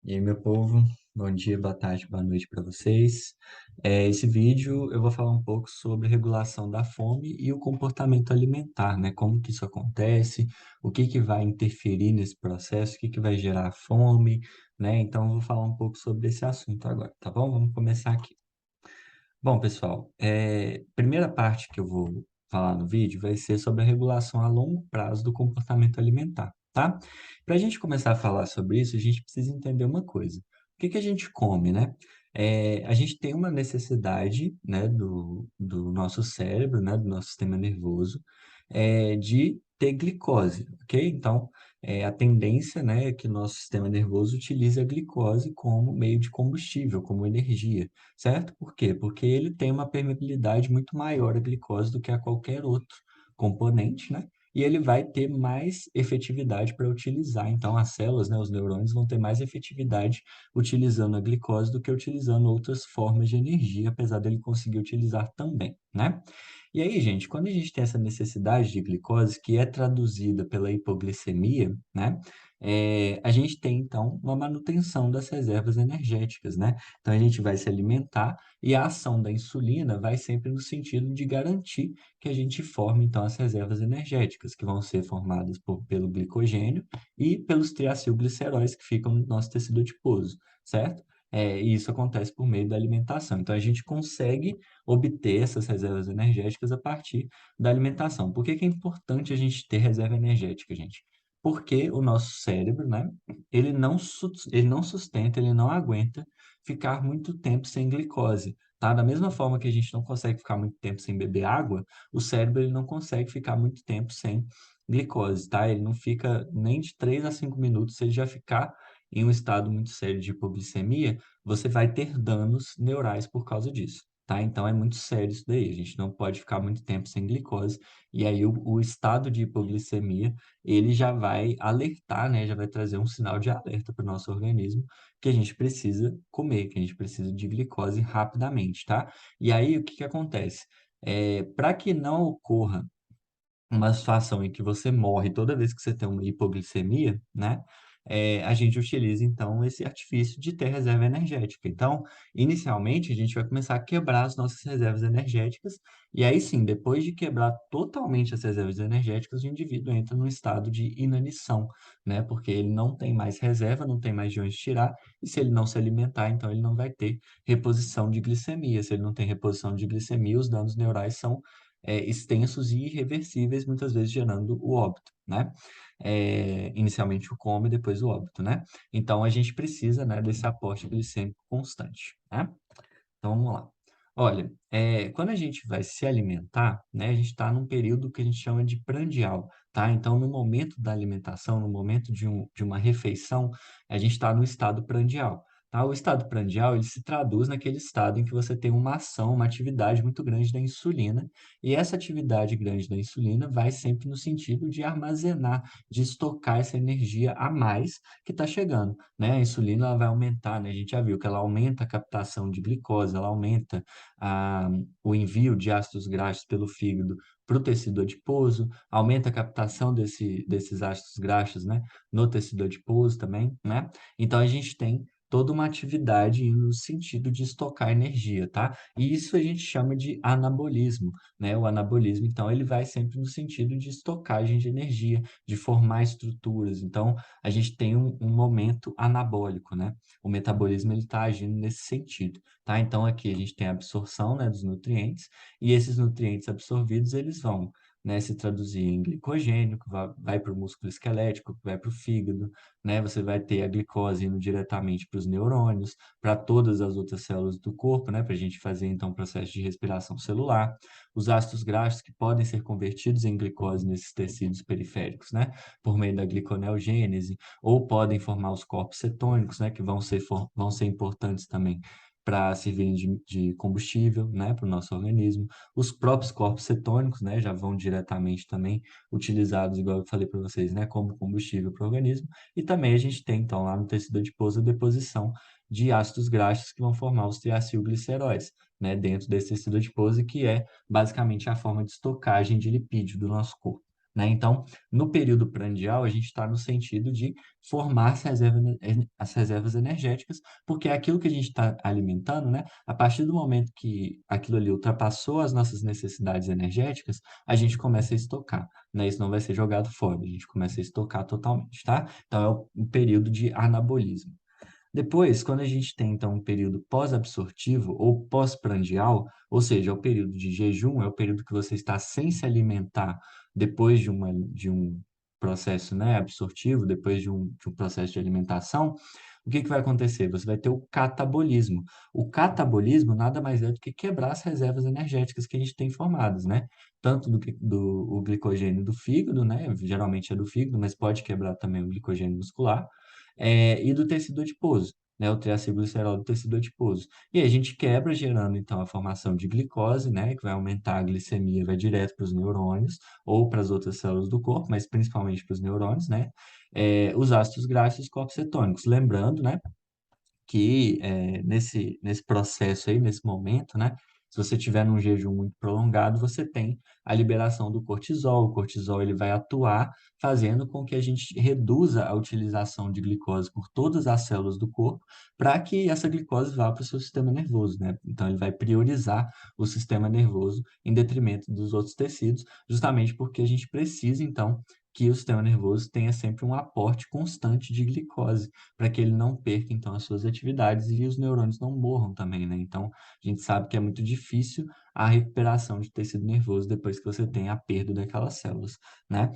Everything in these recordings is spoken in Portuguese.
E aí, meu povo, bom dia, boa tarde, boa noite para vocês. Esse vídeo eu vou falar um pouco sobre regulação da fome e o comportamento alimentar, né? Como que isso acontece, o que que vai interferir nesse processo, o que que vai gerar fome, né? Então, eu vou falar um pouco sobre esse assunto agora, tá bom? Vamos começar aqui. Bom, pessoal, primeira parte que eu vou falar no vídeo vai ser sobre a regulação a longo prazo do comportamento alimentar, tá? Para a gente começar a falar sobre isso, a gente precisa entender uma coisa. O que que a gente come, né? A gente tem uma necessidade, né, do nosso cérebro, né, do nosso sistema nervoso, de ter glicose, ok? Então, a tendência, né, é que o nosso sistema nervoso utilize a glicose como meio de combustível, como energia, certo? Por quê? Porque ele tem uma permeabilidade muito maior à glicose do que a qualquer outro componente, né? E ele vai ter mais efetividade para utilizar. Então, as células, né, os neurônios vão ter mais efetividade utilizando a glicose do que utilizando outras formas de energia, apesar dele conseguir utilizar também, né? E aí, gente, quando a gente tem essa necessidade de glicose, que é traduzida pela hipoglicemia, né? A gente tem, então, uma manutenção das reservas energéticas, né? Então, a gente vai se alimentar e a ação da insulina vai sempre no sentido de garantir que a gente forme, então, as reservas energéticas, que vão ser formadas pelo glicogênio e pelos triacilgliceróis que ficam no nosso tecido adiposo, certo? E isso acontece por meio da alimentação. Então, a gente consegue obter essas reservas energéticas a partir da alimentação. Por que que é importante a gente ter reserva energética, gente? Porque o nosso cérebro, né, ele não sustenta, ele não aguenta ficar muito tempo sem glicose, tá? Da mesma forma que a gente não consegue ficar muito tempo sem beber água, o cérebro ele não consegue ficar muito tempo sem glicose, tá? Ele não fica nem de 3 a 5 minutos, se ele já ficar em um estado muito sério de hipoglicemia, você vai ter danos neurais por causa disso. Tá? Então é muito sério isso daí. A gente não pode ficar muito tempo sem glicose. E aí o estado de hipoglicemia, ele já vai alertar, né? Já vai trazer um sinal de alerta para o nosso organismo que a gente precisa comer, que a gente precisa de glicose rapidamente, tá? E aí o que que acontece? Para que não ocorra uma situação em que você morre toda vez que você tem uma hipoglicemia, né? A gente utiliza então esse artifício de ter reserva energética. Então, inicialmente, a gente vai começar a quebrar as nossas reservas energéticas, e aí sim, depois de quebrar totalmente as reservas energéticas, o indivíduo entra num estado de inanição, né? Porque ele não tem mais reserva, não tem mais de onde tirar, e se ele não se alimentar, então ele não vai ter reposição de glicemia. Se ele não tem reposição de glicemia, os danos neurais são extensos e irreversíveis, muitas vezes gerando o óbito, né? Inicialmente o coma e depois o óbito, né? Então a gente precisa, né, desse aporte glicêmico constante, né? Então vamos lá. Olha, quando a gente vai se alimentar, né, a gente está num período que a gente chama de prandial, tá? Então, no momento da alimentação, no momento de uma refeição, a gente está no estado prandial. Tá? O estado prandial, ele se traduz naquele estado em que você tem uma ação, uma atividade muito grande da insulina, e essa atividade grande da insulina vai sempre no sentido de armazenar, de estocar essa energia a mais que está chegando, né? A insulina ela vai aumentar, né? A gente já viu que ela aumenta a captação de glicose, ela aumenta a, o envio de ácidos graxos pelo fígado para o tecido adiposo, aumenta a captação desses ácidos graxos, né? No tecido adiposo também, né? Então a gente tem toda uma atividade indo no sentido de estocar energia, tá? E isso a gente chama de anabolismo, né? O anabolismo, então, ele vai sempre no sentido de estocagem de energia, de formar estruturas. Então, a gente tem um momento anabólico, né? O metabolismo ele está agindo nesse sentido, tá? Então aqui a gente tem a absorção, né, dos nutrientes e esses nutrientes absorvidos eles vão, né, se traduzir em glicogênio que vai para o músculo esquelético, que vai para o fígado, né? Você vai ter a glicose indo diretamente para os neurônios, para todas as outras células do corpo, né? Para a gente fazer então o processo de respiração celular, os ácidos graxos que podem ser convertidos em glicose nesses tecidos periféricos, né? Por meio da gliconeogênese, ou podem formar os corpos cetônicos, né, que vão ser importantes também para servirem de combustível, né, para o nosso organismo. Os próprios corpos cetônicos, né, já vão diretamente também utilizados, igual eu falei para vocês, né, como combustível para o organismo. E também a gente tem, então, lá no tecido adiposo, a deposição de ácidos graxos que vão formar os triacilgliceróis, né, dentro desse tecido adiposo, que é basicamente a forma de estocagem de lipídio do nosso corpo. né? Então, no período prandial, a gente está no sentido de formar as reservas energéticas, porque é aquilo que a gente está alimentando, né? A partir do momento que aquilo ali ultrapassou as nossas necessidades energéticas, a gente começa a estocar, né? Isso não vai ser jogado fora, a gente começa a estocar totalmente, tá? Então, é o período de anabolismo. Depois, quando a gente tem, então, um período pós-absortivo ou pós-prandial, ou seja, é o período de jejum, é o período que você está sem se alimentar depois de um processo, né, absortivo, depois de um processo de alimentação, o que que vai acontecer? Você vai ter o catabolismo. O catabolismo nada mais é do que quebrar as reservas energéticas que a gente tem formadas, né? Tanto o glicogênio do fígado, né? Geralmente é do fígado, mas pode quebrar também o glicogênio muscular e do tecido adiposo, né, o triacilglicerol do tecido adiposo. E aí a gente quebra, gerando então a formação de glicose, né, que vai aumentar a glicemia, vai direto para os neurônios ou para as outras células do corpo, mas principalmente para os neurônios, né, os ácidos graxos e os corpos cetônicos. Lembrando, né, que nesse processo aí, nesse momento, né? Se você tiver num jejum muito prolongado, você tem a liberação do cortisol. O cortisol ele vai atuar fazendo com que a gente reduza a utilização de glicose por todas as células do corpo, para que essa glicose vá para o seu sistema nervoso, né? Então ele vai priorizar o sistema nervoso em detrimento dos outros tecidos, justamente porque a gente precisa, então, que o sistema nervoso tenha sempre um aporte constante de glicose para que ele não perca, então, as suas atividades e os neurônios não morram também, né? Então, a gente sabe que é muito difícil a recuperação de tecido nervoso depois que você tem a perda daquelas células, né?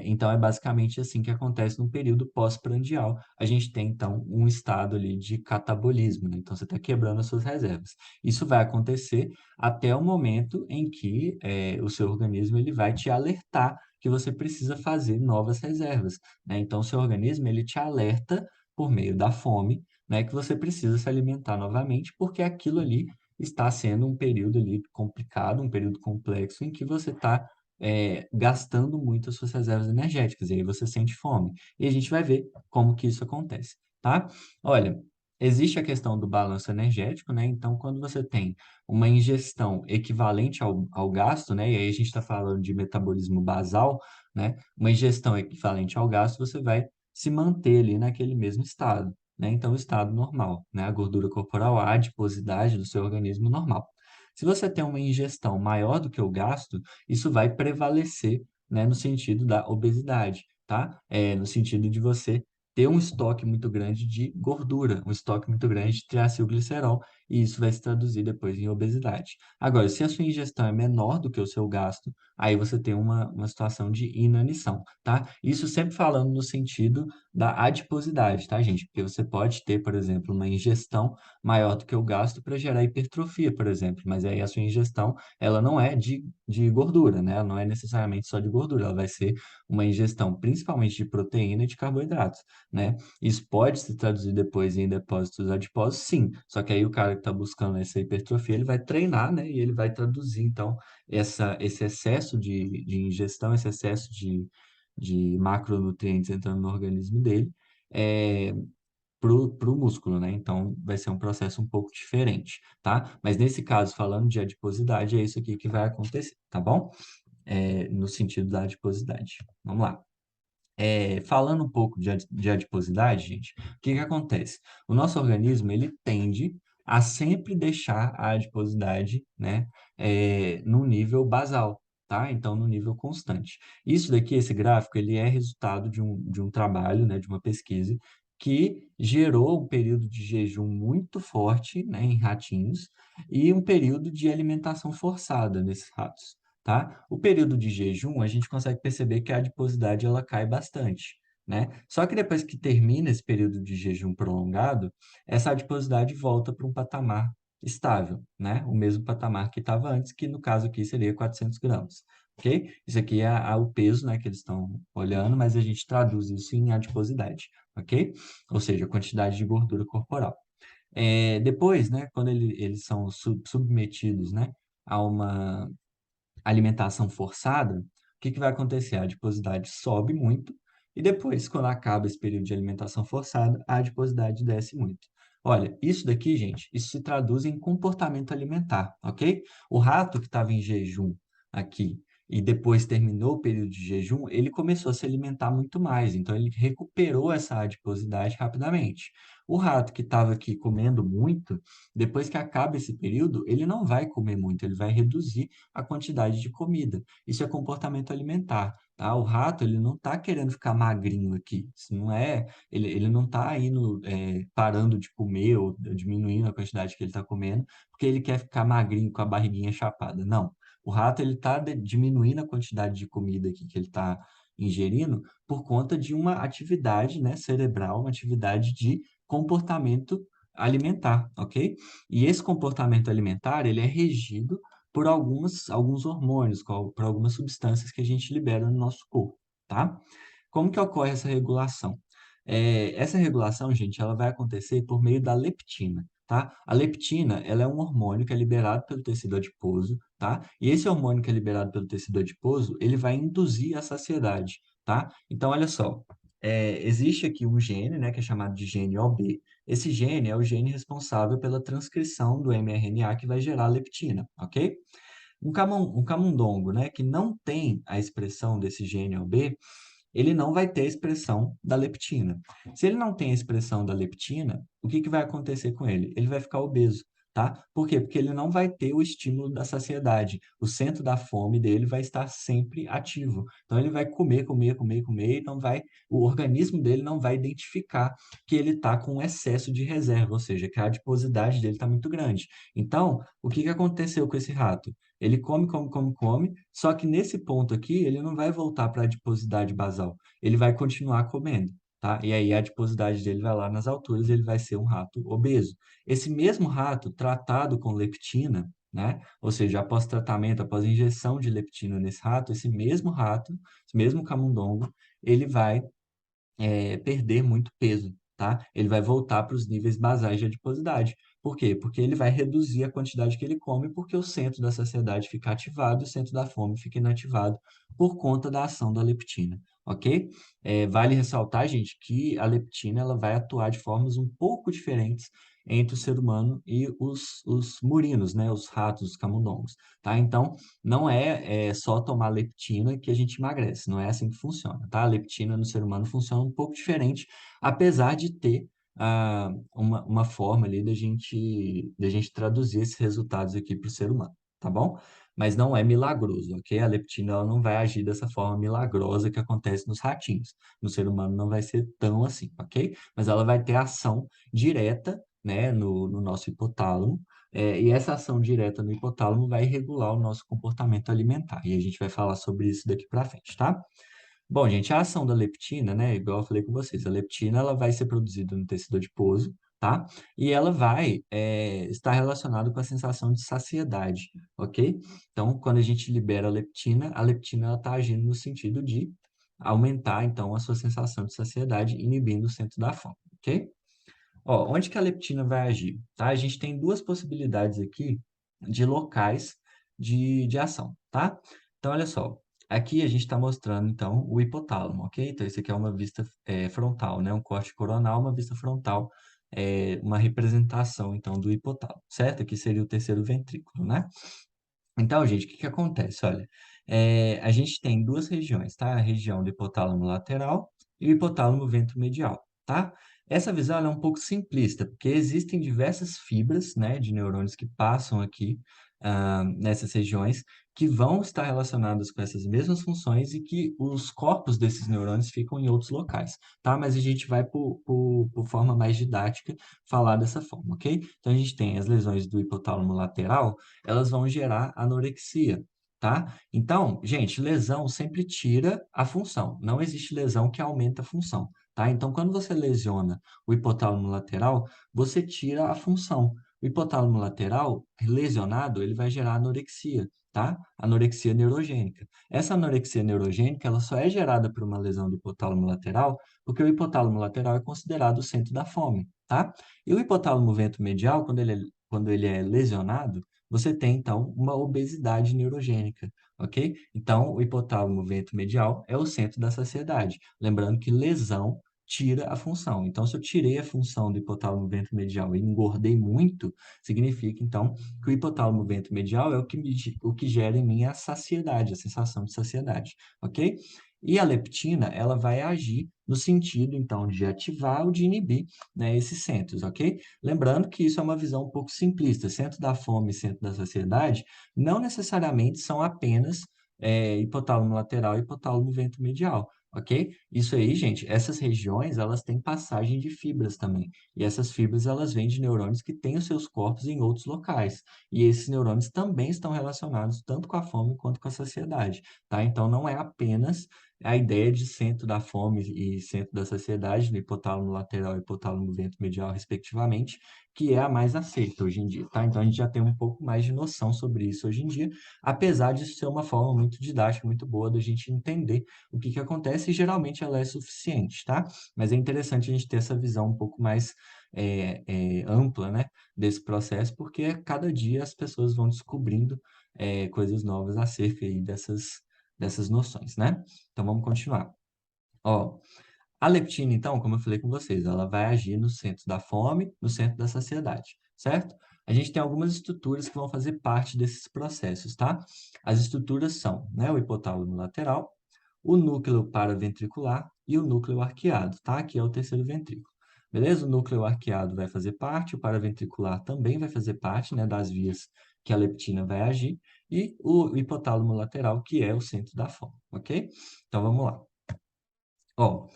Então, é basicamente assim que acontece no período pós-prandial. A gente tem, então, um estado ali de catabolismo, né? Então, você está quebrando as suas reservas. Isso vai acontecer até o momento em que o seu organismo ele vai te alertar que você precisa fazer novas reservas, né? Então, o seu organismo ele te alerta por meio da fome, né, que você precisa se alimentar novamente, porque aquilo ali está sendo um período ali complicado, um período complexo em que você está gastando muito as suas reservas energéticas, e aí você sente fome. E a gente vai ver como que isso acontece, tá? Olha, existe a questão do balanço energético, né? Então, quando você tem uma ingestão equivalente ao gasto, né? E aí a gente está falando de metabolismo basal, né? Uma ingestão equivalente ao gasto, você vai se manter ali naquele mesmo estado, né? Então, o estado normal, né? A gordura corporal, a adiposidade do seu organismo normal. Se você tem uma ingestão maior do que o gasto, isso vai prevalecer, né? No sentido da obesidade, tá? No sentido de você ter um estoque muito grande de gordura, um estoque muito grande de triacilglicerol, e isso vai se traduzir depois em obesidade. Agora, se a sua ingestão é menor do que o seu gasto, aí você tem uma situação de inanição, tá? Isso sempre falando no sentido da adiposidade, tá, gente? Porque você pode ter, por exemplo, uma ingestão maior do que o gasto para gerar hipertrofia, por exemplo, mas aí a sua ingestão, ela não é de gordura, né? Ela não é necessariamente só de gordura, ela vai ser uma ingestão principalmente de proteína e de carboidratos, né? Isso pode se traduzir depois em depósitos adiposos, sim. Só que aí o cara que está buscando essa hipertrofia, ele vai treinar, né? E ele vai traduzir, então, esse excesso de ingestão, esse excesso de macronutrientes entrando no organismo dele, é, pro músculo, né? Então, vai ser um processo um pouco diferente, tá? Mas nesse caso, falando de adiposidade, é isso aqui que vai acontecer, tá bom? No sentido da adiposidade. Vamos lá. Falando um pouco de adiposidade, gente, o que que acontece? O nosso organismo, ele tende a sempre deixar a adiposidade, né, no nível basal, tá? Então, no nível constante. Isso daqui, esse gráfico, ele é resultado de um trabalho, né, de uma pesquisa, que gerou um período de jejum muito forte, né, em ratinhos, e um período de alimentação forçada nesses ratos, tá? O período de jejum, a gente consegue perceber que a adiposidade ela cai bastante, né? Só que depois que termina esse período de jejum prolongado, essa adiposidade volta para um patamar estável, né? O mesmo patamar que estava antes, que no caso aqui seria 400 gramas, ok? Isso aqui é o peso, né, que eles estão olhando, mas a gente traduz isso em adiposidade, ok? Ou seja, a quantidade de gordura corporal. Depois, né, quando eles são submetidos, né, a uma alimentação forçada, o que que vai acontecer? A adiposidade sobe muito e depois, quando acaba esse período de alimentação forçada, a adiposidade desce muito. Olha, isso daqui, gente, isso se traduz em comportamento alimentar, ok? O rato que estava em jejum aqui e depois terminou o período de jejum, ele começou a se alimentar muito mais. Então, ele recuperou essa adiposidade rapidamente. O rato que estava aqui comendo muito, depois que acaba esse período, ele não vai comer muito, ele vai reduzir a quantidade de comida. Isso é comportamento alimentar. Tá? O rato, ele não está querendo ficar magrinho aqui. Isso não é, ele não está indo, parando de comer ou diminuindo a quantidade que ele está comendo, porque ele quer ficar magrinho com a barriguinha chapada. Não. O rato, ele está diminuindo a quantidade de comida aqui que ele está ingerindo por conta de uma atividade, né, cerebral, uma atividade de comportamento alimentar, ok? E esse comportamento alimentar, ele é regido por alguns hormônios, por algumas substâncias que a gente libera no nosso corpo, tá? Como que ocorre essa regulação? Essa regulação, gente, ela vai acontecer por meio da leptina, tá? A leptina, ela é um hormônio que é liberado pelo tecido adiposo, tá? E esse hormônio que é liberado pelo tecido adiposo, ele vai induzir a saciedade, tá? Então, olha só, existe aqui um gene, né, que é chamado de gene OB. Esse gene é o gene responsável pela transcrição do mRNA que vai gerar a leptina, ok? Um camundongo, né, que não tem a expressão desse gene OB, ele não vai ter a expressão da leptina. Se ele não tem a expressão da leptina, o que que vai acontecer com ele? Ele vai ficar obeso, tá? Por quê? Porque ele não vai ter o estímulo da saciedade. O centro da fome dele vai estar sempre ativo. Então ele vai comer, comer, comer, comer, e não vai, o organismo dele não vai identificar que ele está com excesso de reserva, ou seja, que a adiposidade dele está muito grande. Então, o que que aconteceu com esse rato? Ele come, come, come, come, só que nesse ponto aqui, ele não vai voltar para a adiposidade basal. Ele vai continuar comendo, tá? E aí a adiposidade dele vai lá nas alturas, ele vai ser um rato obeso. Esse mesmo rato tratado com leptina, né? Ou seja, após tratamento, após injeção de leptina nesse rato, esse mesmo rato, esse mesmo camundongo, ele vai perder muito peso, tá? Ele vai voltar para os níveis basais de adiposidade. Por quê? Porque ele vai reduzir a quantidade que ele come, porque o centro da saciedade fica ativado e o centro da fome fica inativado por conta da ação da leptina, ok? Vale ressaltar, gente, que a leptina ela vai atuar de formas um pouco diferentes entre o ser humano e os murinos, né? Os ratos, os camundongos, tá? Então, não é só tomar leptina que a gente emagrece, não é assim que funciona, tá? A leptina no ser humano funciona um pouco diferente, apesar de ter uma forma ali da gente traduzir esses resultados aqui para o ser humano, tá bom? Mas não é milagroso, ok? A leptina ela não vai agir dessa forma milagrosa que acontece nos ratinhos. No ser humano não vai ser tão assim, ok? Mas ela vai ter ação direta, né, no nosso hipotálamo, e essa ação direta no hipotálamo vai regular o nosso comportamento alimentar. E a gente vai falar sobre isso daqui para frente, tá? Bom, gente, a ação da leptina, né, igual eu falei com vocês, a leptina ela vai ser produzida no tecido adiposo, tá? E ela vai estar relacionada com a sensação de saciedade, ok? Então, quando a gente libera a leptina ela está agindo no sentido de aumentar, então, a sua sensação de saciedade, inibindo o centro da fome, ok? Ó, onde que a leptina vai agir? Tá? A gente tem duas possibilidades aqui de locais de ação, tá? Então, olha só. Aqui a gente está mostrando, então, o hipotálamo, ok? Então, isso aqui é uma vista frontal, né? Um corte coronal, uma vista frontal, uma representação, então, do hipotálamo, certo? Aqui seria o terceiro ventrículo, né? Então, gente, o que que acontece? Olha, a gente tem duas regiões, tá? A região do hipotálamo lateral e o hipotálamo ventromedial, tá? Essa visão ela é um pouco simplista, porque existem diversas fibras, né, de neurônios que passam aqui nessas regiões, que vão estar relacionadas com essas mesmas funções e que os corpos desses neurônios ficam em outros locais, tá? Mas a gente vai, por forma mais didática, falar dessa forma, ok? Então, a gente tem as lesões do hipotálamo lateral, elas vão gerar anorexia, tá? Então, gente, lesão sempre tira a função. Não existe lesão que aumenta a função, tá? Então, quando você lesiona o hipotálamo lateral, você tira a função. O hipotálamo lateral lesionado, ele vai gerar anorexia, tá? Anorexia neurogênica. Essa anorexia neurogênica, ela só é gerada por uma lesão do hipotálamo lateral, porque o hipotálamo lateral é considerado o centro da fome, tá? E o hipotálamo ventromedial, quando ele é lesionado, você tem, então, uma obesidade neurogênica, ok? Então, o hipotálamo ventromedial é o centro da saciedade. Lembrando que lesão tira a função. Então, se eu tirei a função do hipotálamo ventromedial e engordei muito, significa, então, que o hipotálamo ventromedial é o que gera em mim a saciedade, a sensação de saciedade, ok? E a leptina, ela vai agir no sentido, então, de ativar ou de inibir, né, esses centros, ok? Lembrando que isso é uma visão um pouco simplista. Centro da fome e centro da saciedade não necessariamente são apenas hipotálamo lateral e hipotálamo ventromedial, ok? Isso aí, gente, essas regiões, elas têm passagem de fibras também. E essas fibras, elas vêm de neurônios que têm os seus corpos em outros locais. E esses neurônios também estão relacionados tanto com a fome quanto com a saciedade, tá? Então, não é apenas a ideia de centro da fome e centro da saciedade, no hipotálamo lateral e hipotálamo ventromedial, respectivamente, que é a mais aceita hoje em dia, tá? Então, a gente já tem um pouco mais de noção sobre isso hoje em dia, apesar de ser uma forma muito didática, muito boa da gente entender o que que acontece e geralmente ela é suficiente, tá? Mas é interessante a gente ter essa visão um pouco mais ampla, né, desse processo, porque cada dia as pessoas vão descobrindo coisas novas acerca aí dessas noções, né? Então vamos continuar. Ó, a leptina, então, como eu falei com vocês, ela vai agir no centro da fome, no centro da saciedade, certo? A gente tem algumas estruturas que vão fazer parte desses processos, tá? As estruturas são, né, o hipotálamo lateral, o núcleo paraventricular e o núcleo arqueado, tá? Aqui é o terceiro ventrículo. Beleza? O núcleo arqueado vai fazer parte, o paraventricular também vai fazer parte, né, das vias que a leptina vai agir, e o hipotálamo lateral, que é o centro da fome, ok? Então vamos lá. Ó,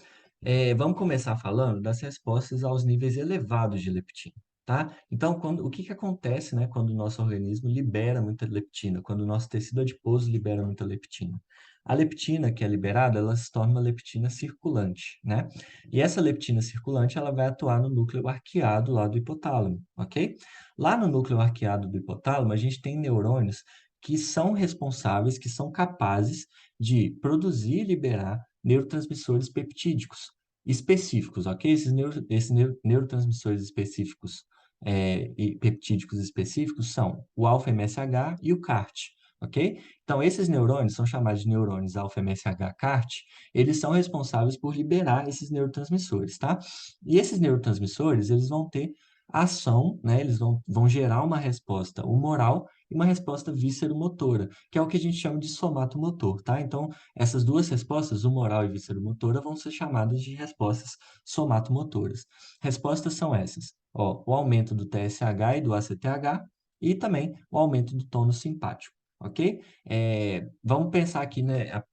vamos começar falando das respostas aos níveis elevados de leptina, tá? Então, o que que acontece, né, quando o nosso organismo libera muita leptina, quando o nosso tecido adiposo libera muita leptina? A leptina que é liberada, ela se torna uma leptina circulante, né? E essa leptina circulante, ela vai atuar no núcleo arqueado lá do hipotálamo, ok? Lá no núcleo arqueado do hipotálamo, a gente tem neurônios que são responsáveis, que são capazes de produzir e liberar neurotransmissores peptídicos específicos, ok? Neurotransmissores específicos e peptídicos específicos são o alfa-MSH e o CART, ok? Então, esses neurônios são chamados de neurônios alfa-MSH-CART, eles são responsáveis por liberar esses neurotransmissores, tá? E esses neurotransmissores, eles vão ter ação, né? Eles vão gerar uma resposta humoral e uma resposta víscero-motora, que é o que a gente chama de somato motor, tá? Então, essas duas respostas, humoral e víscero-motora, vão ser chamadas de respostas somatomotoras. Respostas são essas, ó, o aumento do TSH e do ACTH e também o aumento do tônus simpático, ok? Vamos pensar aqui, né,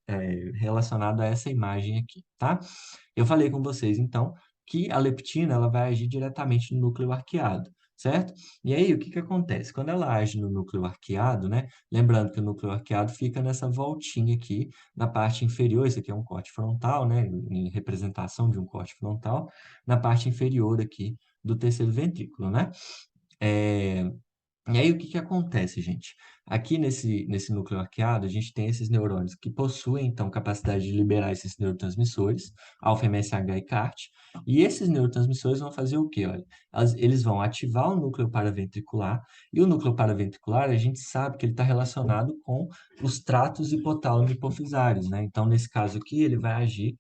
relacionado a essa imagem aqui, tá? Eu falei com vocês, então, que a leptina ela vai agir diretamente no núcleo arqueado, certo? E aí, o que que acontece? Quando ela age no núcleo arqueado, né? Lembrando que o núcleo arqueado fica nessa voltinha aqui, na parte inferior, isso aqui é um corte frontal, né? Em representação de um corte frontal, na parte inferior aqui do terceiro ventrículo, né? É, e aí, o que que acontece, gente? Aqui nesse núcleo arqueado, a gente tem esses neurônios que possuem, então, capacidade de liberar esses neurotransmissores, alfa-MSH e CART, e esses neurotransmissores vão fazer o quê? Olha, eles vão ativar o núcleo paraventricular, e o núcleo paraventricular, a gente sabe que ele está relacionado com os tratos hipotálamo hipofisários, né? Então, nesse caso aqui, ele vai agir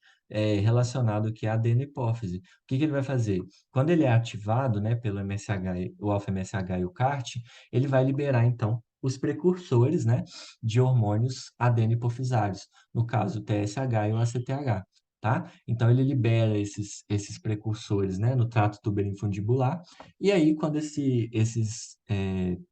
relacionado aqui à adenohipófise. O que que ele vai fazer? Quando ele é ativado, né, pelo MSH, o alfa-MSH e o CART, ele vai liberar, então, os precursores, né, de hormônios adeno-hipofisários, no caso, o TSH e o ACTH, tá? Então, ele libera esses precursores, né, no trato tuberinfundibular, e aí, quando esses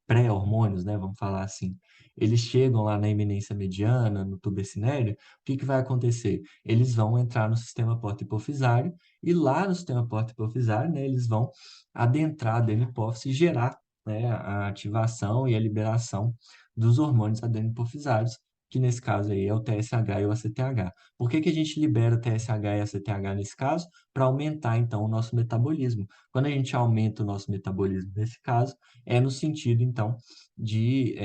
pré-hormônios, né, vamos falar assim, eles chegam lá na eminência mediana, no tubo ecinério, o que que vai acontecer? Eles vão entrar no sistema porta-hipofisário, e lá no sistema porta-hipofisário, né, eles vão adentrar a adeno-hipófise e gerar, né, a ativação e a liberação dos hormônios adeno-hipofisários, que nesse caso aí é o TSH e o ACTH. Por que que a gente libera TSH e ACTH nesse caso? Para aumentar, então, o nosso metabolismo. Quando a gente aumenta o nosso metabolismo nesse caso, é no sentido, então, de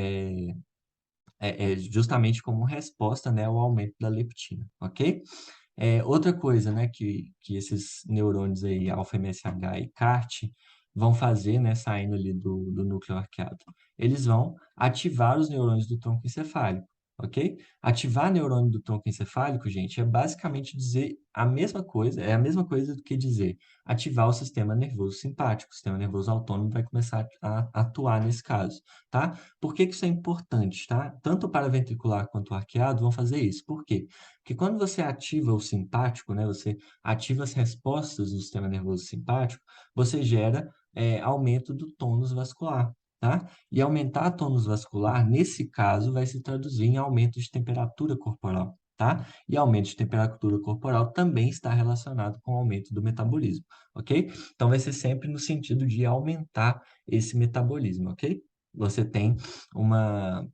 justamente como resposta, né, ao aumento da leptina, ok? Outra coisa, né, que esses neurônios aí, alfa-MSH e CART, vão fazer, né, saindo ali do núcleo arqueado, eles vão ativar os neurônios do tronco encefálico. ok? Ativar neurônio do tronco encefálico, gente, é basicamente dizer a mesma coisa, é a mesma coisa do que dizer ativar o sistema nervoso simpático. O sistema nervoso autônomo vai começar a atuar nesse caso, tá? Por que que isso é importante, tá? Tanto o paraventricular quanto o arqueado vão fazer isso. Por quê? Porque quando você ativa o simpático, né, você ativa as respostas do sistema nervoso simpático, você gera aumento do tônus vascular, tá? E aumentar a tônus vascular, nesse caso, vai se traduzir em aumento de temperatura corporal, tá? E aumento de temperatura corporal também está relacionado com o aumento do metabolismo, ok? Então, vai ser sempre no sentido de aumentar esse metabolismo, ok? Você tem uma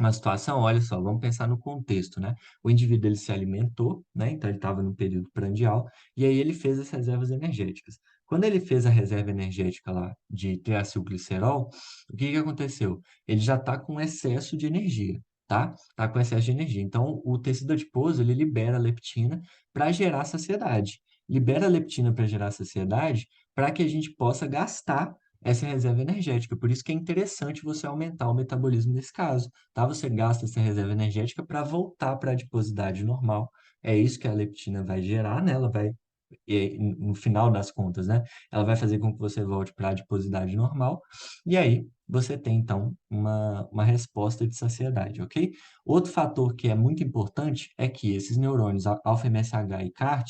uma situação, olha só, vamos pensar no contexto, né? O indivíduo ele se alimentou, né? Então ele estava no período prandial e aí ele fez as reservas energéticas. Quando ele fez a reserva energética lá de triacilglicerol, o que que aconteceu? Ele já está com excesso de energia, tá? Tá com excesso de energia. Então o tecido adiposo ele libera a leptina para gerar saciedade. Libera a leptina para gerar saciedade para que a gente possa gastar essa reserva energética. Por isso que é interessante você aumentar o metabolismo nesse caso, tá? Você gasta essa reserva energética para voltar para a adiposidade normal. É isso que a leptina vai gerar, né? Ela vai, no final das contas, né? Ela vai fazer com que você volte para a adiposidade normal. E aí você tem, então, uma resposta de saciedade, ok? Outro fator que é muito importante é que esses neurônios, alfa-MSH e CART,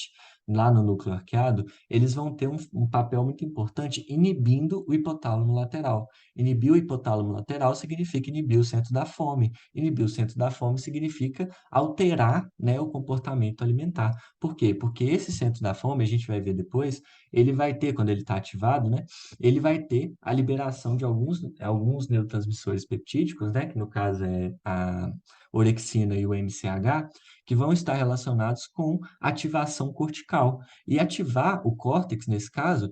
lá no núcleo arqueado, eles vão ter um papel muito importante inibindo o hipotálamo lateral. Inibir o hipotálamo lateral significa inibir o centro da fome. Inibir o centro da fome significa alterar, né, o comportamento alimentar. Por quê? Porque esse centro da fome, a gente vai ver depois, ele vai ter, quando ele está ativado, né, ele vai ter a liberação de alguns neurotransmissores peptídicos, né, que no caso é a orexina e o MCH, que vão estar relacionados com ativação cortical. E ativar o córtex, nesse caso,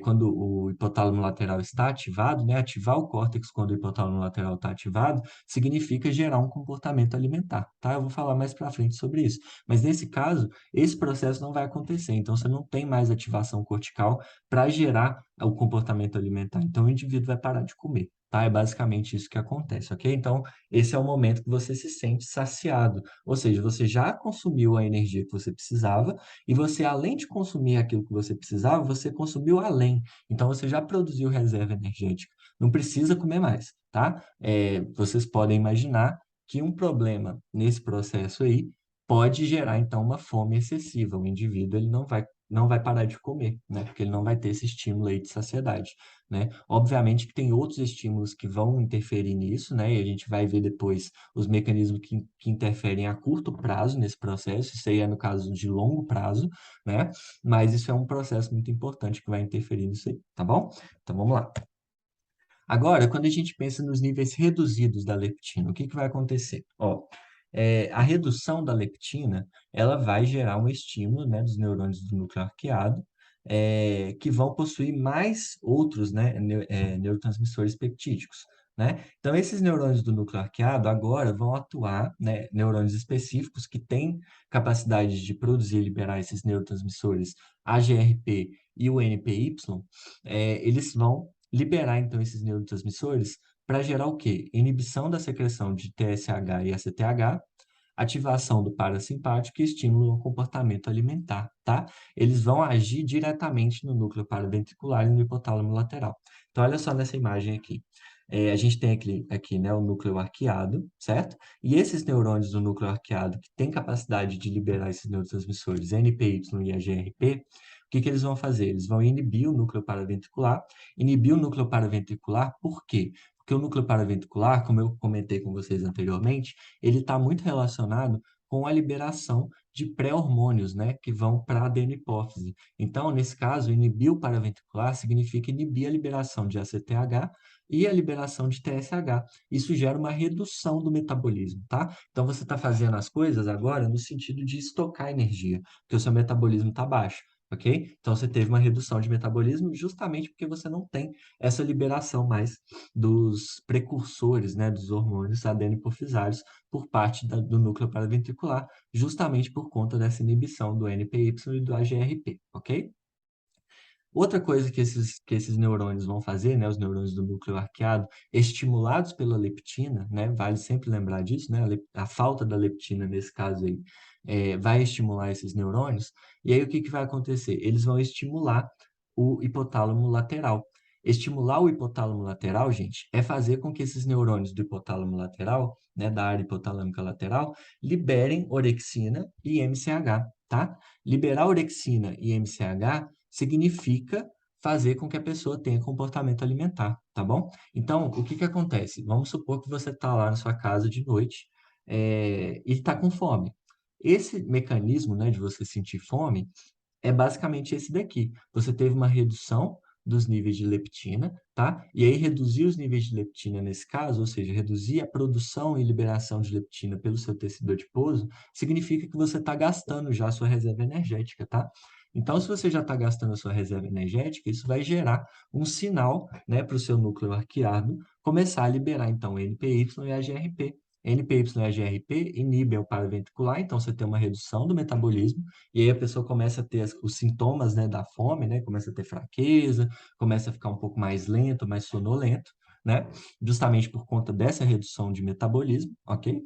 quando o hipotálamo lateral está ativado, né? Ativar o córtex quando o hipotálamo lateral está ativado, significa gerar um comportamento alimentar, tá? Eu vou falar mais para frente sobre isso. Mas nesse caso, esse processo não vai acontecer. Então, você não tem mais ativação cortical para gerar o comportamento alimentar. Então, o indivíduo vai parar de comer. Tá? É basicamente isso que acontece, ok? Então, esse é o momento que você se sente saciado, ou seja, você já consumiu a energia que você precisava e você, além de consumir aquilo que você precisava, você consumiu além. Então, você já produziu reserva energética. Não precisa comer mais, tá? Vocês podem imaginar que um problema nesse processo aí pode gerar, então, uma fome excessiva. O indivíduo ele não vai parar de comer, né? Porque ele não vai ter esse estímulo aí de saciedade, né? Obviamente que tem outros estímulos que vão interferir nisso, né? E a gente vai ver depois os mecanismos que interferem a curto prazo nesse processo, isso aí é no caso de longo prazo, né? Mas isso é um processo muito importante que vai interferir nisso aí, tá bom? Então vamos lá. Agora, quando a gente pensa nos níveis reduzidos da leptina, o que que vai acontecer? Ó, a redução da leptina, ela vai gerar um estímulo, né, dos neurônios do núcleo arqueado, que vão possuir mais outros, né, neurotransmissores peptídicos, né? Então, esses neurônios do núcleo arqueado agora vão atuar, né, neurônios específicos que têm capacidade de produzir e liberar esses neurotransmissores AGRP e o NPY, eles vão liberar, então, esses neurotransmissores para gerar o quê? Inibição da secreção de TSH e ACTH, ativação do parasimpático e estímulo ao comportamento alimentar, tá? Eles vão agir diretamente no núcleo paraventricular e no hipotálamo lateral. Então, olha só nessa imagem aqui. A gente tem aqui, né, o núcleo arqueado, certo? E esses neurônios do núcleo arqueado que têm capacidade de liberar esses neurotransmissores NPY e AGRP, o que que eles vão fazer? Eles vão inibir o núcleo paraventricular. Inibir o núcleo paraventricular, por quê? Porque o núcleo paraventricular, como eu comentei com vocês anteriormente, ele está muito relacionado com a liberação de pré-hormônios, né, que vão para a adenohipófise. Então, nesse caso, inibir o paraventricular significa inibir a liberação de ACTH e a liberação de TSH. Isso gera uma redução do metabolismo, tá? Então, você está fazendo as coisas agora no sentido de estocar energia, porque o seu metabolismo está baixo. Ok? Então você teve uma redução de metabolismo justamente porque você não tem essa liberação mais dos precursores, né, dos hormônios adenohipofisários por parte do núcleo paraventricular, justamente por conta dessa inibição do NPY e do AGRP, ok? Outra coisa que esses neurônios vão fazer, né, os neurônios do núcleo arqueado, estimulados pela leptina, né, vale sempre lembrar disso, né, a falta da leptina nesse caso aí, vai estimular esses neurônios, e aí o que que vai acontecer? Eles vão estimular o hipotálamo lateral. Estimular o hipotálamo lateral, gente, é fazer com que esses neurônios do hipotálamo lateral, né, da área hipotalâmica lateral, liberem orexina e MCH, tá? Liberar orexina e MCH significa fazer com que a pessoa tenha comportamento alimentar, tá bom? Então, o que que acontece? Vamos supor que você está lá na sua casa de noite, e está com fome. Esse mecanismo, né, de você sentir fome é basicamente esse daqui. Você teve uma redução dos níveis de leptina, tá? E aí reduzir os níveis de leptina nesse caso, ou seja, reduzir a produção e liberação de leptina pelo seu tecido adiposo, significa que você está gastando já a sua reserva energética, tá? Então, se você já está gastando a sua reserva energética, isso vai gerar um sinal, né, para o seu núcleo arqueado começar a liberar, então, NPY e AGRP. NPY e AGRP inibem o paraventricular, então você tem uma redução do metabolismo, e aí a pessoa começa a ter os sintomas, né, da fome, né? Começa a ter fraqueza, começa a ficar um pouco mais lento, mais sonolento, né? Justamente por conta dessa redução de metabolismo, ok?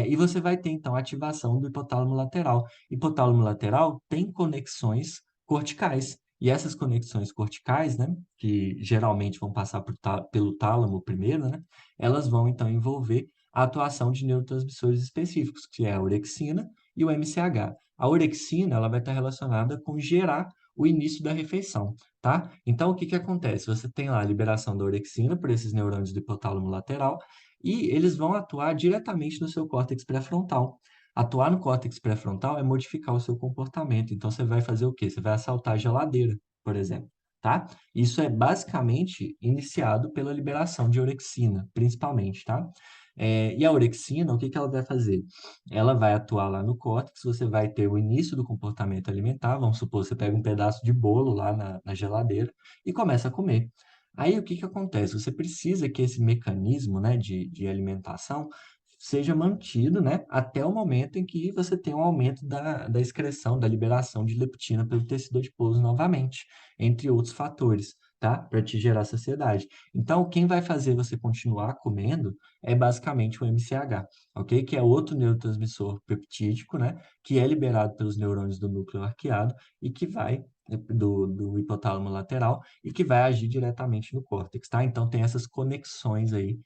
E você vai ter, então, a ativação do hipotálamo lateral. Hipotálamo lateral tem conexões corticais. E essas conexões corticais, né, que geralmente vão passar pelo tálamo primeiro, né, elas vão, então, envolver a atuação de neurotransmissores específicos, que é a orexina e o MCH. A orexina, ela vai estar relacionada com gerar o início da refeição, tá? Então, o que que acontece? Você tem lá a liberação da orexina por esses neurônios do hipotálamo lateral e eles vão atuar diretamente no seu córtex pré-frontal. Atuar no córtex pré-frontal é modificar o seu comportamento. Então, você vai fazer o quê? Você vai assaltar a geladeira, por exemplo, tá? Isso é basicamente iniciado pela liberação de orexina, principalmente, tá? E a orexina, o que que ela vai fazer? Ela vai atuar lá no córtex, você vai ter o início do comportamento alimentar, vamos supor, você pega um pedaço de bolo lá na geladeira e começa a comer. Aí o que que acontece? Você precisa que esse mecanismo, né, de alimentação seja mantido, né, até o momento em que você tem um aumento da excreção, da liberação de leptina pelo tecido adiposo novamente, entre outros fatores, tá? Para te gerar saciedade. Então, quem vai fazer você continuar comendo é basicamente o MCH, ok? Que é outro neurotransmissor peptídico, né? Que é liberado pelos neurônios do núcleo arqueado e que vai do hipotálamo lateral e que vai agir diretamente no córtex, tá? Então tem essas conexões aí,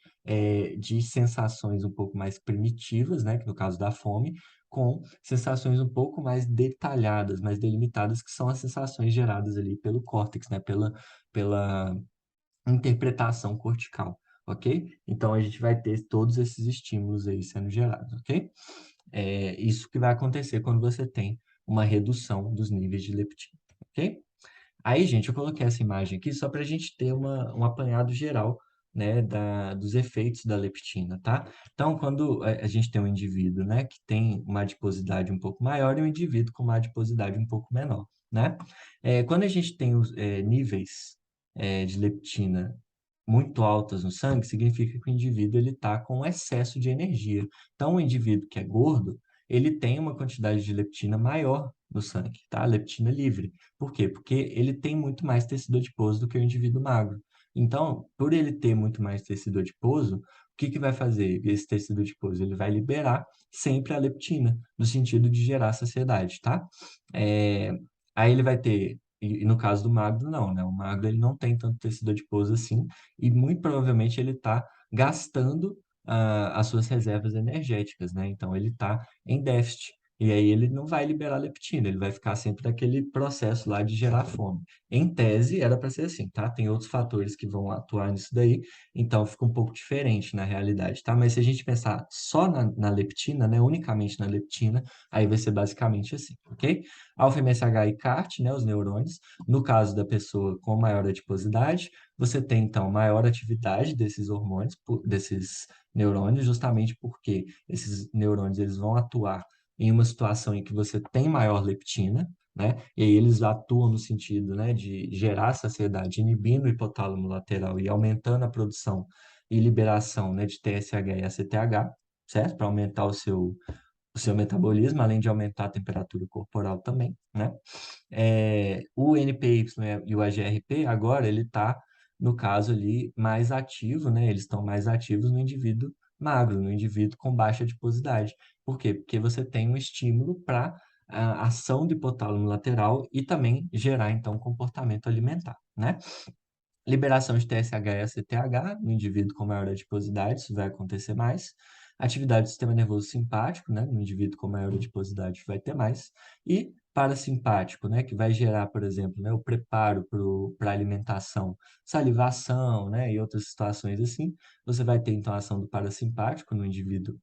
de sensações um pouco mais primitivas, né? Que no caso da fome, com sensações um pouco mais detalhadas, mais delimitadas, que são as sensações geradas ali pelo córtex, né? Pela interpretação cortical, ok? Então a gente vai ter todos esses estímulos aí sendo gerados, ok? Isso que vai acontecer quando você tem uma redução dos níveis de leptina, ok? Aí, gente, eu coloquei essa imagem aqui só para a gente ter um apanhado geral, né, dos efeitos da leptina, tá? Então, quando a gente tem um indivíduo, né, que tem uma adiposidade um pouco maior e um indivíduo com uma adiposidade um pouco menor, né? Quando a gente tem os níveis de leptina muito altas no sangue, significa que o indivíduo ele está com excesso de energia. Então, o indivíduo que é gordo, ele tem uma quantidade de leptina maior no sangue, tá? Leptina livre. Por quê? Porque ele tem muito mais tecido adiposo do que o indivíduo magro. Então, por ele ter muito mais tecido adiposo, o que que vai fazer esse tecido adiposo? Ele vai liberar sempre a leptina, no sentido de gerar saciedade, tá? É, Aí ele vai ter, e no caso do magro, não, né? O magro ele não tem tanto tecido adiposo assim, e muito provavelmente ele está gastando as suas reservas energéticas, né? Então ele está em déficit. E aí ele não vai liberar leptina, ele vai ficar sempre naquele processo lá de gerar fome. Em tese, era para ser assim, tá? Tem outros fatores que vão atuar nisso daí, então fica um pouco diferente na realidade, tá? Mas se a gente pensar só na leptina, né? Unicamente na leptina, aí vai ser basicamente assim, ok? Alfa-MSH e CART, né? Os neurônios. No caso da pessoa com maior adiposidade, você tem, então, maior atividade desses hormônios, desses neurônios, justamente porque esses neurônios eles vão atuar em uma situação em que você tem maior leptina, né? E aí eles atuam no sentido, né, de gerar saciedade, inibindo o hipotálamo lateral e aumentando a produção e liberação, né, de TSH e ACTH, certo? Para aumentar o seu metabolismo, além de aumentar a temperatura corporal também, né? O NPY e o AGRP, agora, ele está, no caso ali, mais ativo, né? Eles estão mais ativos no indivíduo magro, no indivíduo com baixa adiposidade. Por quê? Porque você tem um estímulo para a ação do hipotálamo lateral e também gerar, então, comportamento alimentar, né? Liberação de TSH e ACTH no indivíduo com maior adiposidade, isso vai acontecer mais. Atividade do sistema nervoso simpático, né, no indivíduo com maior adiposidade vai ter mais. E parasimpático, né, que vai gerar, por exemplo, né, o preparo para a alimentação, salivação, né, e outras situações assim. Você vai ter, então, a ação do parasimpático no indivíduo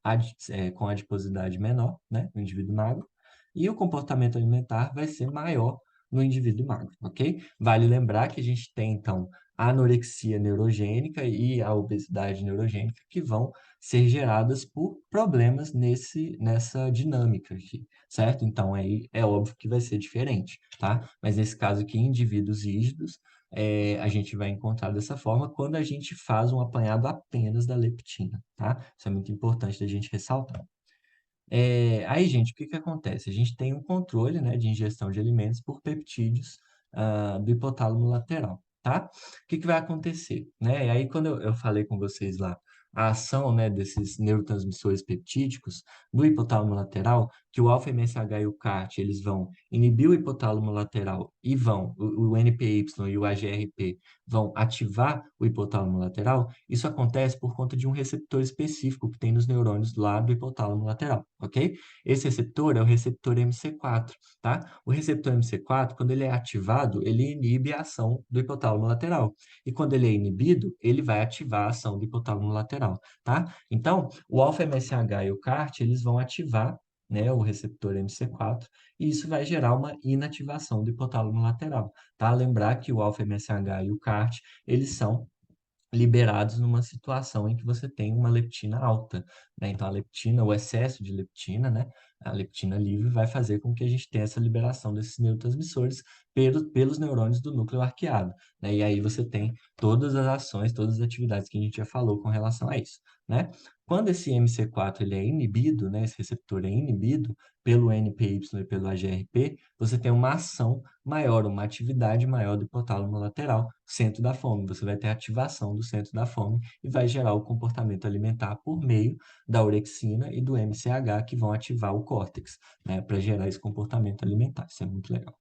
com adiposidade menor, né, no indivíduo magro. E o comportamento alimentar vai ser maior no indivíduo magro, ok? Vale lembrar que a gente tem, então, a anorexia neurogênica e a obesidade neurogênica que vão ser geradas por problemas nessa dinâmica aqui, certo? Então, aí é óbvio que vai ser diferente, tá? Mas nesse caso aqui, em indivíduos rígidos, a gente vai encontrar dessa forma quando a gente faz um apanhado apenas da leptina, tá? Isso é muito importante da gente ressaltar. Aí, gente, o que que acontece? A gente tem um controle, né, de ingestão de alimentos por peptídeos do hipotálamo lateral, tá? O que que vai acontecer, né? E aí, quando eu falei com vocês lá, a ação, né, desses neurotransmissores peptídicos no hipotálamo lateral, que o alfa-MSH e o CART, eles vão inibir o hipotálamo lateral e o NPY e o AGRP vão ativar o hipotálamo lateral, isso acontece por conta de um receptor específico que tem nos neurônios lá do hipotálamo lateral, ok? Esse receptor é o receptor MC4, tá? O receptor MC4, quando ele é ativado, ele inibe a ação do hipotálamo lateral. E quando ele é inibido, ele vai ativar a ação do hipotálamo lateral, tá? Então, o alfa-MSH e o CART, eles vão ativar, né, o receptor MC4, e isso vai gerar uma inativação do hipotálamo lateral, tá? Lembrar que o alfa-MSH e o CART, eles são liberados numa situação em que você tem uma leptina alta, né? Então, a leptina, o excesso de leptina, né? A leptina livre vai fazer com que a gente tenha essa liberação desses neurotransmissores pelos neurônios do núcleo arqueado, né? E aí você tem todas as ações, todas as atividades que a gente já falou com relação a isso, né? Quando esse MC4 ele é inibido, né? Esse receptor é inibido pelo NPY e pelo AGRP, você tem uma ação maior, uma atividade maior do hipotálamo lateral, centro da fome. Você vai ter ativação do centro da fome e vai gerar o comportamento alimentar por meio da orexina e do MCH, que vão ativar o córtex, né, para gerar esse comportamento alimentar. Isso é muito legal.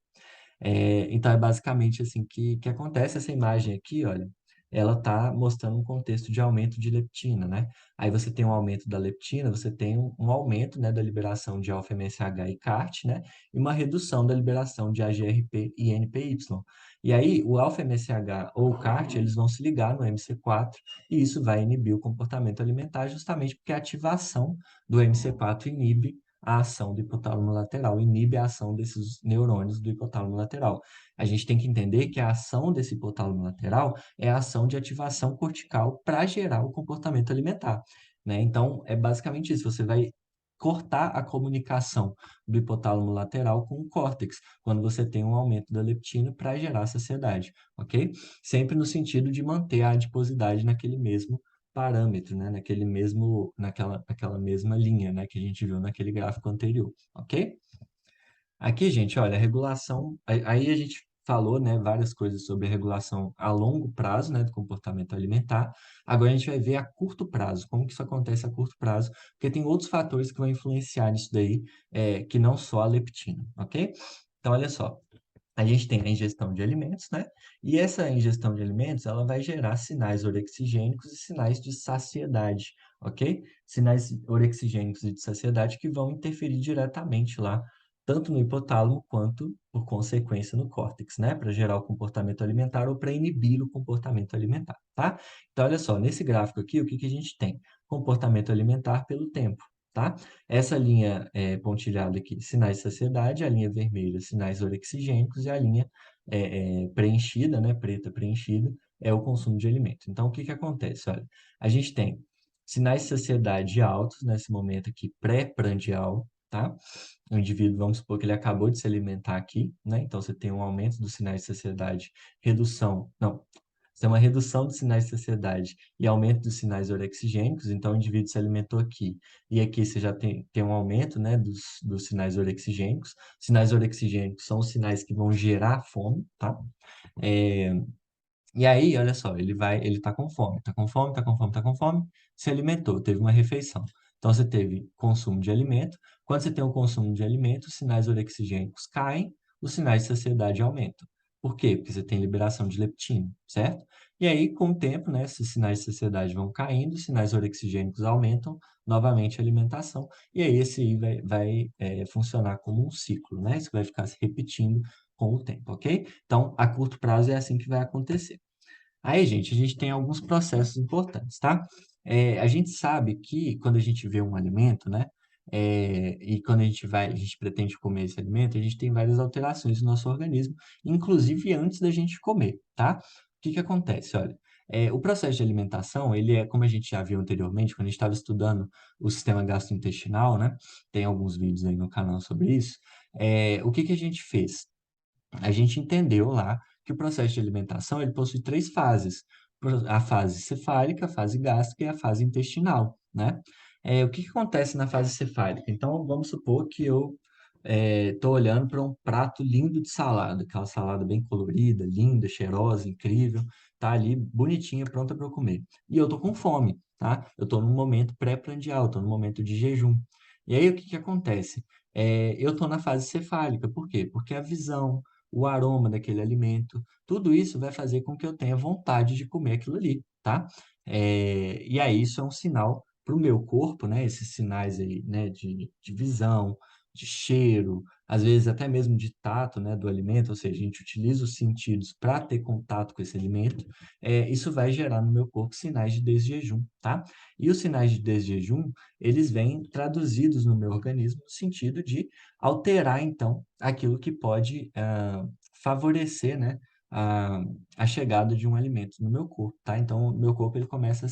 Então, é basicamente assim que acontece. Essa imagem aqui, olha, ela está mostrando um contexto de aumento de leptina, né? Aí você tem um aumento da leptina, você tem um aumento, né, da liberação de alfa-MSH e CART, né? E uma redução da liberação de AGRP e NPY. E aí, o alfa-MSH ou o CART, eles vão se ligar no MC4 e isso vai inibir o comportamento alimentar justamente porque a ativação do MC4 inibe a ação do hipotálamo lateral, inibe a ação desses neurônios do hipotálamo lateral. A gente tem que entender que a ação desse hipotálamo lateral é a ação de ativação cortical para gerar o comportamento alimentar, né? Então, é basicamente isso. Você vai cortar a comunicação do hipotálamo lateral com o córtex, quando você tem um aumento da leptina para gerar saciedade, ok? Sempre no sentido de manter a adiposidade naquele mesmo parâmetro, né? Naquela mesma linha, né? Que a gente viu naquele gráfico anterior, ok? Aqui, gente, olha, a regulação. Aí a gente falou, né, várias coisas sobre a regulação a longo prazo, né, do comportamento alimentar. Agora a gente vai ver a curto prazo, como que isso acontece a curto prazo, porque tem outros fatores que vão influenciar nisso daí, que não só a leptina, ok? Então, olha só. A gente tem a ingestão de alimentos, né? E essa ingestão de alimentos, ela vai gerar sinais orexigênicos e sinais de saciedade, ok? Sinais orexigênicos e de saciedade que vão interferir diretamente lá, tanto no hipotálamo quanto, por consequência, no córtex, né? Para gerar o comportamento alimentar ou para inibir o comportamento alimentar, tá? Então, olha só, nesse gráfico aqui, o que que a gente tem? Comportamento alimentar pelo tempo, tá? Essa linha pontilhada aqui, sinais de saciedade, a linha vermelha, sinais orexigênicos, e a linha preenchida, né, preta preenchida, é o consumo de alimento. Então, o que que acontece? Olha, a gente tem sinais de saciedade altos nesse momento aqui, pré-prandial, tá? O indivíduo, vamos supor que ele acabou de se alimentar aqui, né? Então, você tem um aumento dos sinais de saciedade, redução, não, Você tem uma redução dos sinais de saciedade e aumento dos sinais orexigênicos, então o indivíduo se alimentou aqui, e aqui você já tem um aumento, né, dos sinais orexigênicos. Sinais orexigênicos são os sinais que vão gerar fome, tá? É, e aí, olha só, ele tá com fome, tá com fome, tá com fome, tá com fome, se alimentou, teve uma refeição. Então, você teve consumo de alimento. Quando você tem um consumo de alimento, os sinais orexigênicos caem, os sinais de saciedade aumentam. Por quê? Porque você tem liberação de leptina, certo? E aí, com o tempo, né, esses sinais de saciedade vão caindo, os sinais orexigênicos aumentam, novamente a alimentação, e aí esse aí vai funcionar como um ciclo, né? Isso vai ficar se repetindo com o tempo, ok? Então, a curto prazo é assim que vai acontecer. Aí, gente, a gente tem alguns processos importantes, tá? A gente sabe que quando a gente vê um alimento, né? E quando a gente pretende comer esse alimento, a gente tem várias alterações no nosso organismo, inclusive antes da gente comer, tá? O que que acontece? Olha, o processo de alimentação, ele é, como a gente já viu anteriormente, quando a gente estava estudando o sistema gastrointestinal, né? Tem alguns vídeos aí no canal sobre isso. O que que a gente fez? A gente entendeu lá que o processo de alimentação ele possui três fases: a fase cefálica, a fase gástrica e a fase intestinal, né? O que que acontece na fase cefálica? Então, vamos supor que eu estou olhando para um prato lindo de salada, aquela salada bem colorida, linda, cheirosa, incrível, tá ali bonitinha, pronta para eu comer. E eu estou com fome, tá? Eu estou num momento pré-prandial, estou num momento de jejum. E aí, o que que acontece? Eu estou na fase cefálica, por quê? Porque a visão, o aroma daquele alimento, tudo isso vai fazer com que eu tenha vontade de comer aquilo ali, tá? E aí isso é um sinal para o meu corpo, né? Esses sinais aí, né? De visão, de cheiro, às vezes até mesmo de tato, né? Do alimento, ou seja, a gente utiliza os sentidos para ter contato com esse alimento. Isso vai gerar no meu corpo sinais de desjejum, tá? E os sinais de desjejum, eles vêm traduzidos no meu organismo no sentido de alterar, então, aquilo que pode favorecer, né, a, a chegada de um alimento no meu corpo, tá? Então, o meu corpo ele começa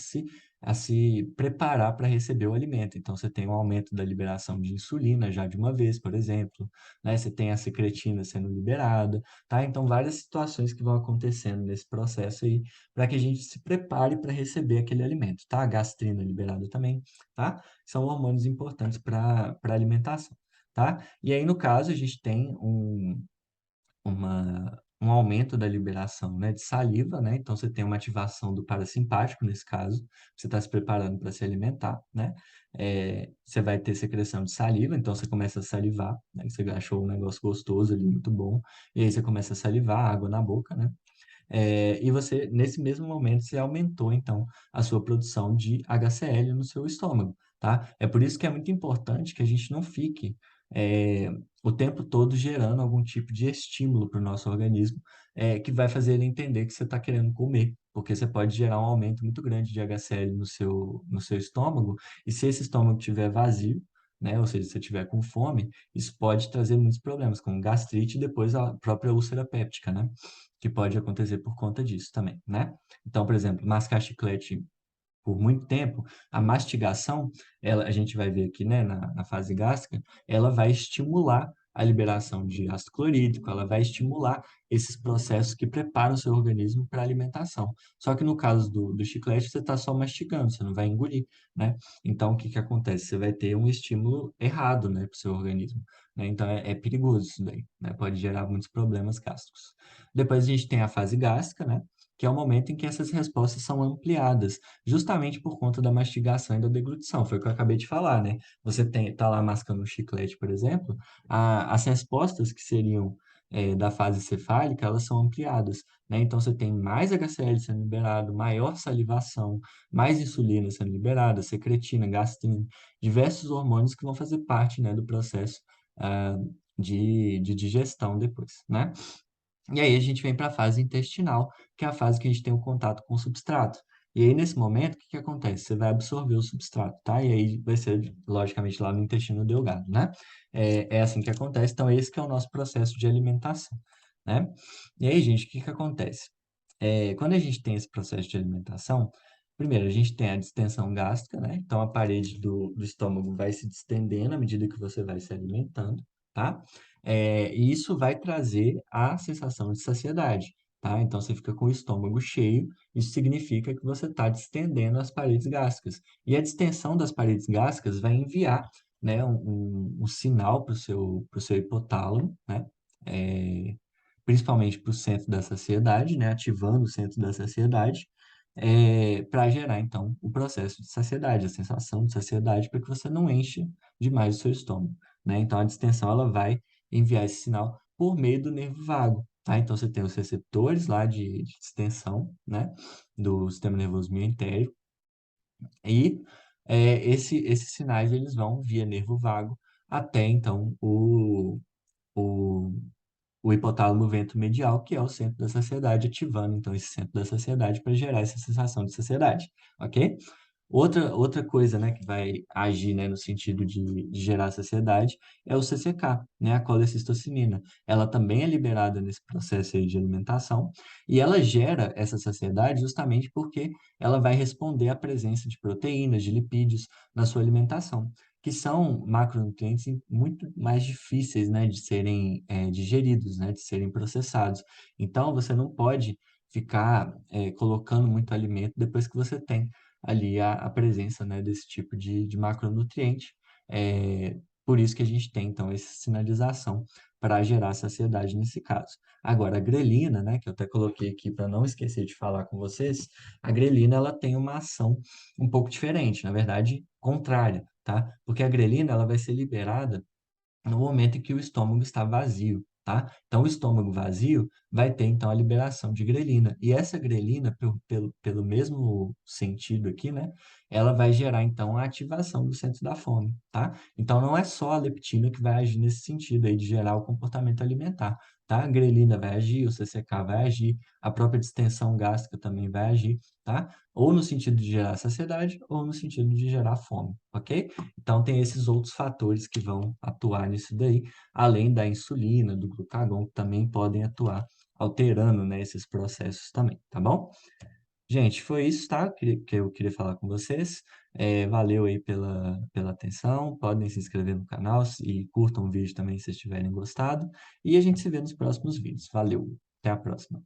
a se preparar para receber o alimento. Então, você tem um aumento da liberação de insulina já de uma vez, por exemplo, né? Você tem a secretina sendo liberada, tá? Então, várias situações que vão acontecendo nesse processo aí para que a gente se prepare para receber aquele alimento, tá? A gastrina liberada também, tá? São hormônios importantes para a alimentação, tá? E aí, no caso, a gente tem um aumento da liberação, né, de saliva, né? Então, você tem uma ativação do parasimpático, nesse caso, você está se preparando para se alimentar, né? Você vai ter secreção de saliva, então você começa a salivar, né? Você achou um negócio gostoso ali, muito bom, e aí você começa a salivar, água na boca, né? E você, nesse mesmo momento, você aumentou, então, a sua produção de HCl no seu estômago, tá? É por isso que é muito importante que a gente não fique é, o tempo todo gerando algum tipo de estímulo para o nosso organismo, que vai fazer ele entender que você está querendo comer, porque você pode gerar um aumento muito grande de HCl no seu estômago, e se esse estômago estiver vazio, né, ou seja, se você estiver com fome, isso pode trazer muitos problemas, como gastrite e depois a própria úlcera péptica, né? Que pode acontecer por conta disso também, né? Então, por exemplo, mascar chiclete por muito tempo, a mastigação, a gente vai ver aqui, né, na fase gástrica, ela vai estimular a liberação de ácido clorídrico, ela vai estimular esses processos que preparam o seu organismo para a alimentação. Só que no caso do chiclete, você está só mastigando, você não vai engolir, né? Então, o que que acontece? Você vai ter um estímulo errado, né, para o seu organismo, né? Então, é perigoso isso daí, né? Pode gerar muitos problemas gástricos. Depois a gente tem a fase gástrica, né? Que é o momento em que essas respostas são ampliadas justamente por conta da mastigação e da deglutição. Foi o que eu acabei de falar, né? Você tá lá mascando um chiclete, por exemplo, as respostas que seriam da fase cefálica, elas são ampliadas, né? Então, você tem mais HCl sendo liberado, maior salivação, mais insulina sendo liberada, secretina, gastrina, diversos hormônios que vão fazer parte, né, do processo ah, de digestão depois, né? E aí a gente vem para a fase intestinal, que é a fase que a gente tem o contato com o substrato. E aí, nesse momento, o que que acontece? Você vai absorver o substrato, tá? E aí vai ser, logicamente, lá no intestino delgado, né? É assim que acontece. Então, esse que é o nosso processo de alimentação, né? E aí, gente, o que que acontece? Quando a gente tem esse processo de alimentação, primeiro, a gente tem a distensão gástrica, né? Então, a parede do estômago vai se distendendo à medida que você vai se alimentando, tá? E isso vai trazer a sensação de saciedade. tá? Então você fica com o estômago cheio, isso significa que você está distendendo as paredes gástricas. E a distensão das paredes gástricas vai enviar, né, um sinal para o seu hipotálamo, né? É, principalmente para o centro da saciedade, né? Ativando o centro da saciedade, para gerar, então, o processo de saciedade, a sensação de saciedade, para que você não enche demais o seu estômago, né? Então, a distensão, ela vai enviar esse sinal por meio do nervo vago, tá? Então, você tem os receptores lá de distensão, né? Do sistema nervoso mientérico, e esses sinais, eles vão via nervo vago até, então, o o hipotálamo ventromedial, que é o centro da saciedade, ativando então esse centro da saciedade para gerar essa sensação de saciedade, ok? Outra coisa, né, que vai agir, né, no sentido de gerar saciedade é o CCK, né, a colecistocinina. Ela também é liberada nesse processo aí de alimentação e ela gera essa saciedade justamente porque ela vai responder à presença de proteínas, de lipídios na sua alimentação, que são macronutrientes muito mais difíceis, né, de serem digeridos, né, de serem processados. Então, você não pode ficar colocando muito alimento depois que você tem ali a presença, né, desse tipo de macronutriente. Por isso que a gente tem, então, essa sinalização para gerar saciedade nesse caso. Agora, a grelina, né, que eu até coloquei aqui para não esquecer de falar com vocês, a grelina ela tem uma ação um pouco diferente, na verdade, contrária, tá? Porque a grelina ela vai ser liberada no momento em que o estômago está vazio, tá? Então, o estômago vazio vai ter, então, a liberação de grelina. E essa grelina, pelo mesmo sentido aqui, né? Ela vai gerar, então, a ativação do centro da fome, tá? Então, não é só a leptina que vai agir nesse sentido aí de gerar o comportamento alimentar, tá? A grelina vai agir, o CCK vai agir, a própria distensão gástrica também vai agir, tá? Ou no sentido de gerar saciedade, ou no sentido de gerar fome, ok? Então, tem esses outros fatores que vão atuar nisso daí, além da insulina, do glucagon, que também podem atuar, alterando, né, esses processos também, tá bom? Gente, foi isso, tá? Que eu queria falar com vocês. Valeu aí pela atenção. Podem se inscrever no canal e curtam o vídeo também se vocês tiverem gostado. E a gente se vê nos próximos vídeos. Valeu, até a próxima.